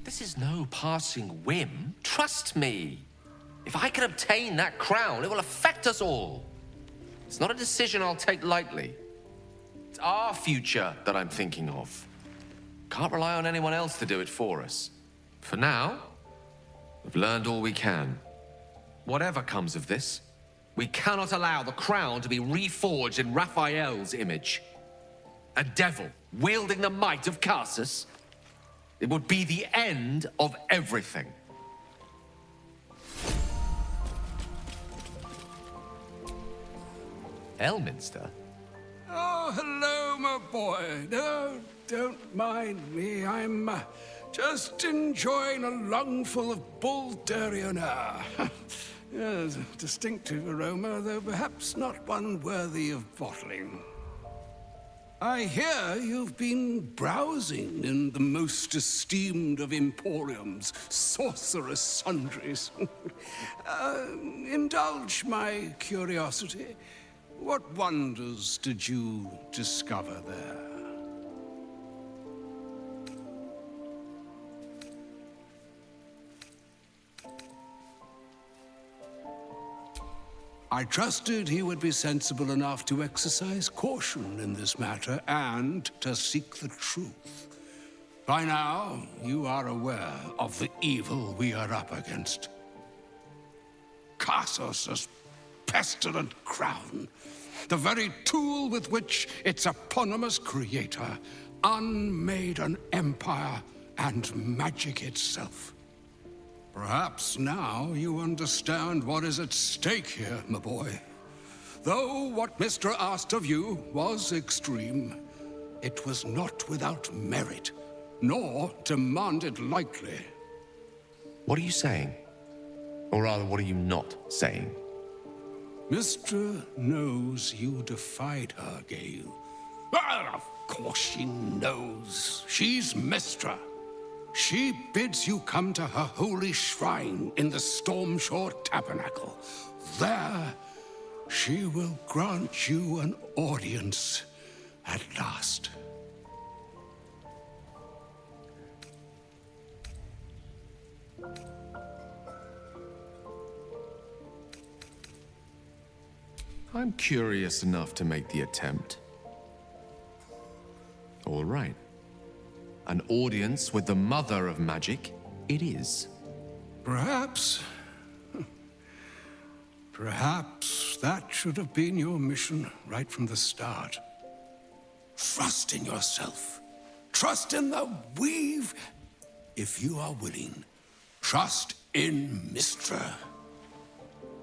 This is no passing whim. Trust me. If I can obtain that crown, it will affect us all. It's not a decision I'll take lightly. It's our future that I'm thinking of. Can't rely on anyone else to do it for us. For now, we've learned all we can. Whatever comes of this, we cannot allow the crown to be reforged in Raphael's image. A devil wielding the might of Karsus. It would be the end of everything. Elminster? Oh, hello, my boy. No, don't mind me. I'm just enjoying a lungful of Baldurian air. Yes, a distinctive aroma, though perhaps not one worthy of bottling. I hear you've been browsing in the most esteemed of emporiums, sorcerous sundries. Indulge my curiosity. What wonders did you discover there? I trusted he would be sensible enough to exercise caution in this matter and to seek the truth. By now, you are aware of the evil we are up against. Karsus' pestilent crown, the very tool with which its eponymous creator unmade an empire and magic itself. Perhaps now you understand what is at stake here, my boy. Though what Mistra asked of you was extreme, it was not without merit, nor demanded lightly. What are you saying? Or rather, what are you not saying? Mistra knows you defied her, Gale. Well, of course she knows. She's Mistra. She bids you come to her holy shrine in the Stormshore Tabernacle. There, she will grant you an audience at last. I'm curious enough to make the attempt. All right. An audience with the mother of magic, it is. Perhaps that should have been your mission right from the start. Trust in yourself. Trust in the weave. If you are willing, trust in Mistra.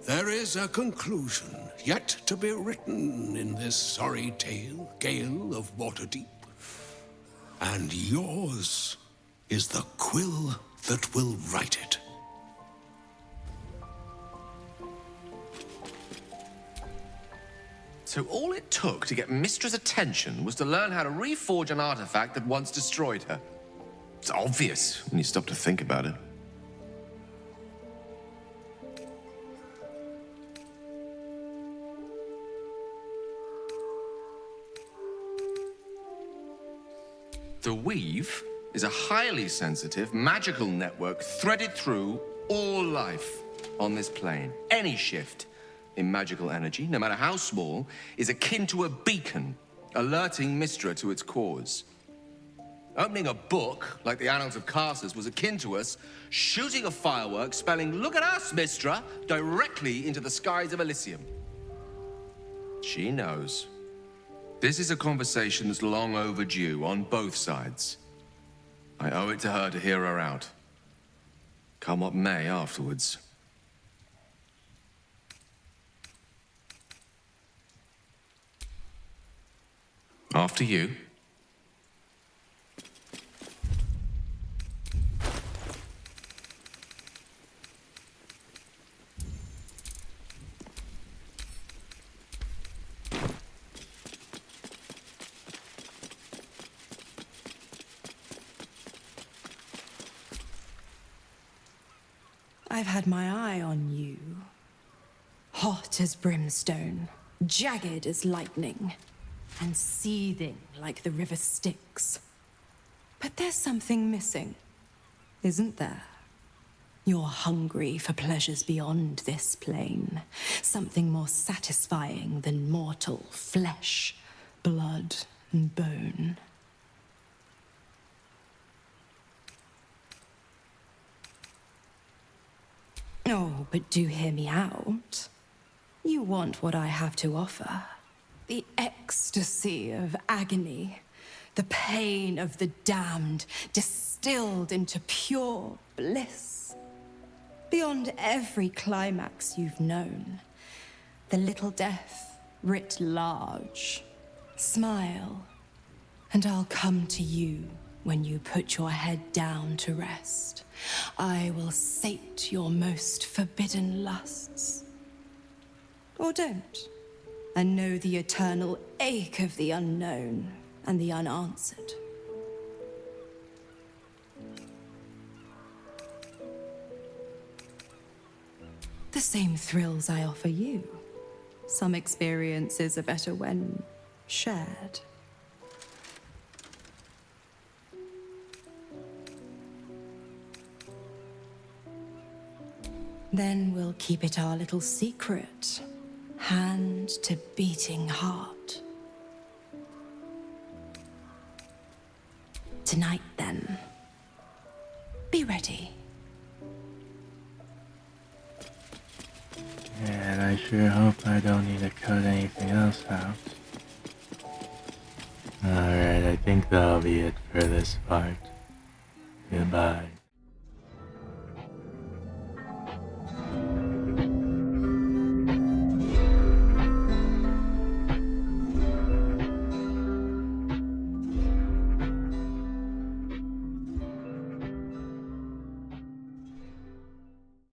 There is a conclusion yet to be written in this sorry tale, Gale of Waterdeep. And yours is the quill that will write it. So all it took to get Mistra's attention was to learn how to reforge an artifact that once destroyed her. It's obvious when you stop to think about it. The weave is a highly sensitive, magical network threaded through all life on this plane. Any shift in magical energy, no matter how small, is akin to a beacon, alerting Mystra to its cause. Opening a book, like the Annals of Carsus, was akin to us shooting a firework spelling, "Look at us, Mystra," directly into the skies of Elysium. She knows. This is a conversation that's long overdue on both sides. I owe it to her to hear her out. Come what may afterwards. After you. I've had my eye on you. Hot as brimstone, jagged as lightning, and seething like the river Styx. But there's something missing, isn't there? You're hungry for pleasures beyond this plane. Something more satisfying than mortal flesh, blood, and bone. Oh, but do hear me out. You want what I have to offer. The ecstasy of agony. The pain of the damned, distilled into pure bliss. Beyond every climax you've known. The little death writ large. Smile, and I'll come to you when you put your head down to rest. I will sate your most forbidden lusts. Or don't, and know the eternal ache of the unknown and the unanswered. The same thrills I offer you. Some experiences are better when shared. Then we'll keep it our little secret. Hand to beating heart. Tonight, then. Be ready. And I sure hope I don't need to cut anything else out. Alright, I think that'll be it for this part. Goodbye.